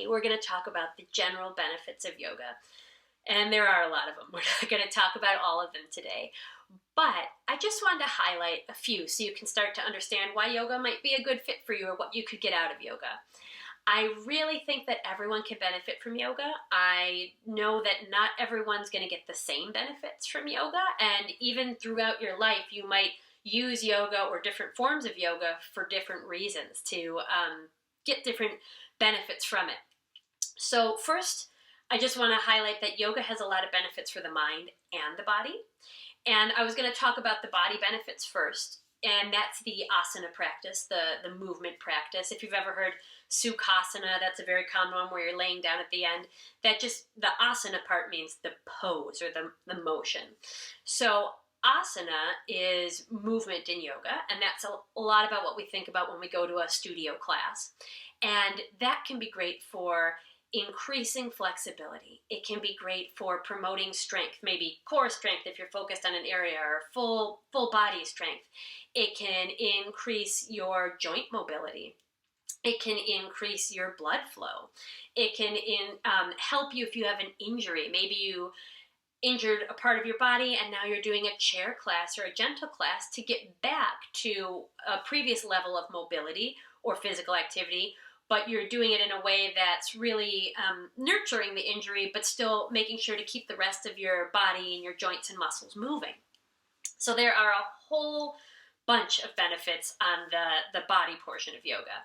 we're going to talk about the general benefits of yoga. And there are a lot of them. We're not going to talk about all of them today. But I just wanted to highlight a few so you can start to understand why yoga might be a good fit for you or what you could get out of yoga. I really think that everyone can benefit from yoga. I know that not everyone's going to get the same benefits from yoga, and even throughout your life, you might use yoga or different forms of yoga for different reasons to get different benefits from it. So first, I just want to highlight that yoga has a lot of benefits for the mind and the body. And I was going to talk about the body benefits first, and that's the asana practice, the movement practice. If you've ever heard Sukhasana, that's a very common one where you're laying down at the end. That just, the asana part means the pose or the motion. So asana is movement in yoga, and that's a lot about what we think about when we go to a studio class. And that can be great for increasing flexibility. It can be great for promoting strength, maybe core strength if you're focused on an area, or full body strength. It can increase your joint mobility. It can increase your blood flow. It can help you if you have an injury. Maybe you injured a part of your body and now you're doing a chair class or a gentle class to get back to a previous level of mobility or physical activity, but you're doing it in a way that's really nurturing the injury, but still making sure to keep the rest of your body and your joints and muscles moving. So there are a whole bunch of benefits on the body portion of yoga.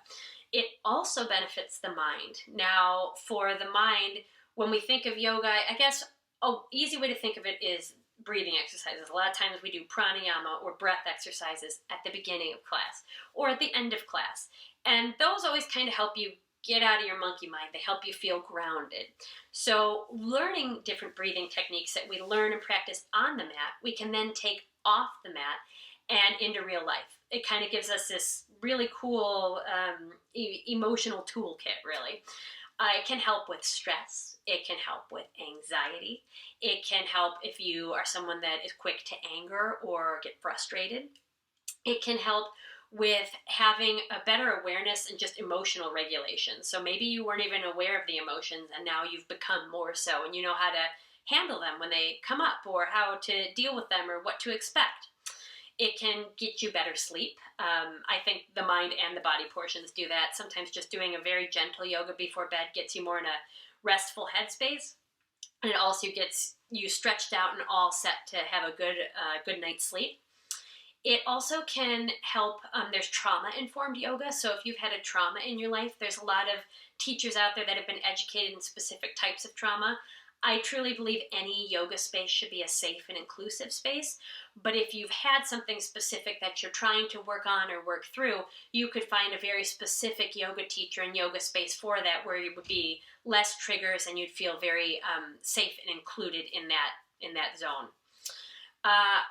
It also benefits the mind. Now, for the mind, when we think of yoga, I guess an easy way to think of it is breathing exercises. A lot of times we do pranayama or breath exercises at the beginning of class or at the end of class. And those always kind of help you get out of your monkey mind. They help you feel grounded. So learning different breathing techniques that we learn and practice on the mat, we can then take off the mat and into real life. It kind of gives us this really cool emotional toolkit, really. It can help with stress. It can help with anxiety. It can help if you are someone that is quick to anger or get frustrated. It can help with having a better awareness and just emotional regulation. So maybe you weren't even aware of the emotions and now you've become more so, and you know how to handle them when they come up or how to deal with them or what to expect. It can get you better sleep. I think the mind and the body portions do that. Sometimes just doing a very gentle yoga before bed gets you more in a restful headspace. And it also gets you stretched out and all set to have a good night's sleep. It also can help, there's trauma-informed yoga. So if you've had a trauma in your life, there's a lot of teachers out there that have been educated in specific types of trauma. I truly believe any yoga space should be a safe and inclusive space. But if you've had something specific that you're trying to work on or work through, you could find a very specific yoga teacher and yoga space for that, where it would be less triggers and you'd feel very safe and included in that zone.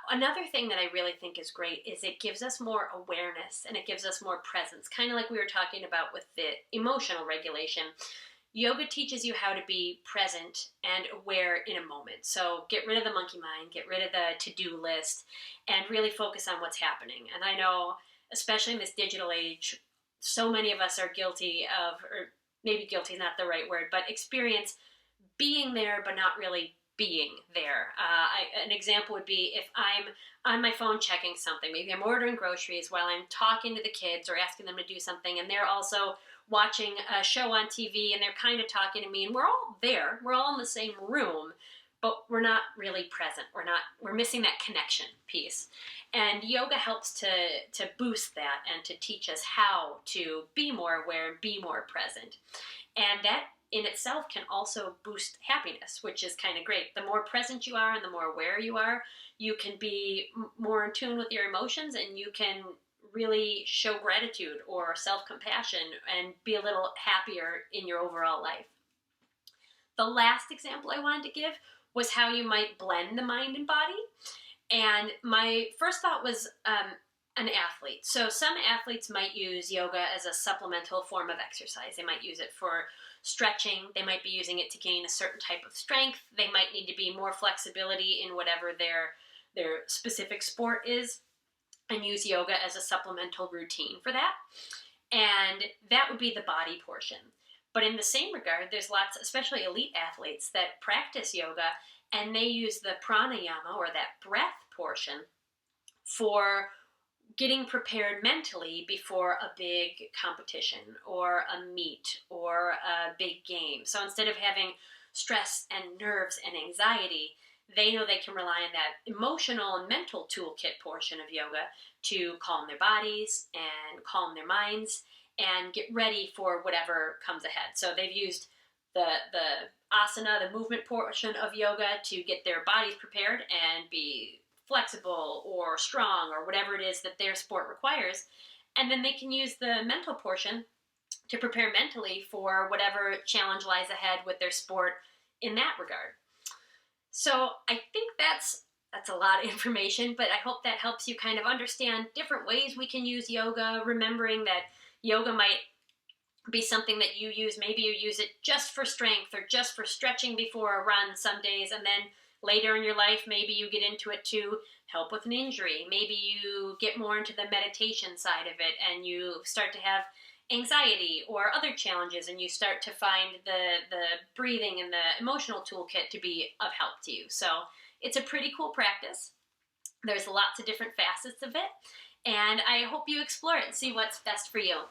Another thing that I really think is great is it gives us more awareness and it gives us more presence, kind of like we were talking about with the emotional regulation. Yoga teaches you how to be present and aware in a moment. So get rid of the monkey mind, get rid of the to-do list, and really focus on what's happening. And I know, especially in this digital age, so many of us are guilty of, or maybe guilty is not the right word, but experience being there but not really being there. An example would be if I'm on my phone checking something, maybe I'm ordering groceries while I'm talking to the kids or asking them to do something, and they're also watching a show on TV and they're kind of talking to me, and we're all there, we're all in the same room, but we're not really present. We're missing that connection piece. And yoga helps to boost that and to teach us how to be more aware and be more present. And that in itself can also boost happiness, which is kind of great. The more present you are and the more aware you are, you can be more in tune with your emotions, and you can really show gratitude or self-compassion and be a little happier in your overall life. The last example I wanted to give was how you might blend the mind and body. And my first thought was an athlete. So some athletes might use yoga as a supplemental form of exercise. They might use it for stretching. They might be using it to gain a certain type of strength. They might need to be more flexibility in whatever their specific sport is, and use yoga as a supplemental routine for that. And that would be the body portion. But in the same regard, there's lots, especially elite athletes, that practice yoga and they use the pranayama, or that breath portion, for getting prepared mentally before a big competition or a meet or a big game. So instead of having stress and nerves and anxiety, they know they can rely on that emotional and mental toolkit portion of yoga to calm their bodies and calm their minds and get ready for whatever comes ahead. So they've used the asana, the movement portion of yoga, to get their bodies prepared and be flexible or strong or whatever it is that their sport requires. And then they can use the mental portion to prepare mentally for whatever challenge lies ahead with their sport in that regard. So I think that's a lot of information, but I hope that helps you kind of understand different ways we can use yoga, remembering that yoga might be something that you use. Maybe you use it just for strength or just for stretching before a run some days, and then later in your life, maybe you get into it to help with an injury. Maybe you get more into the meditation side of it and you start to have anxiety or other challenges, and you start to find the breathing and the emotional toolkit to be of help to you. So it's a pretty cool practice. There's lots of different facets of it, and I hope you explore it and see what's best for you.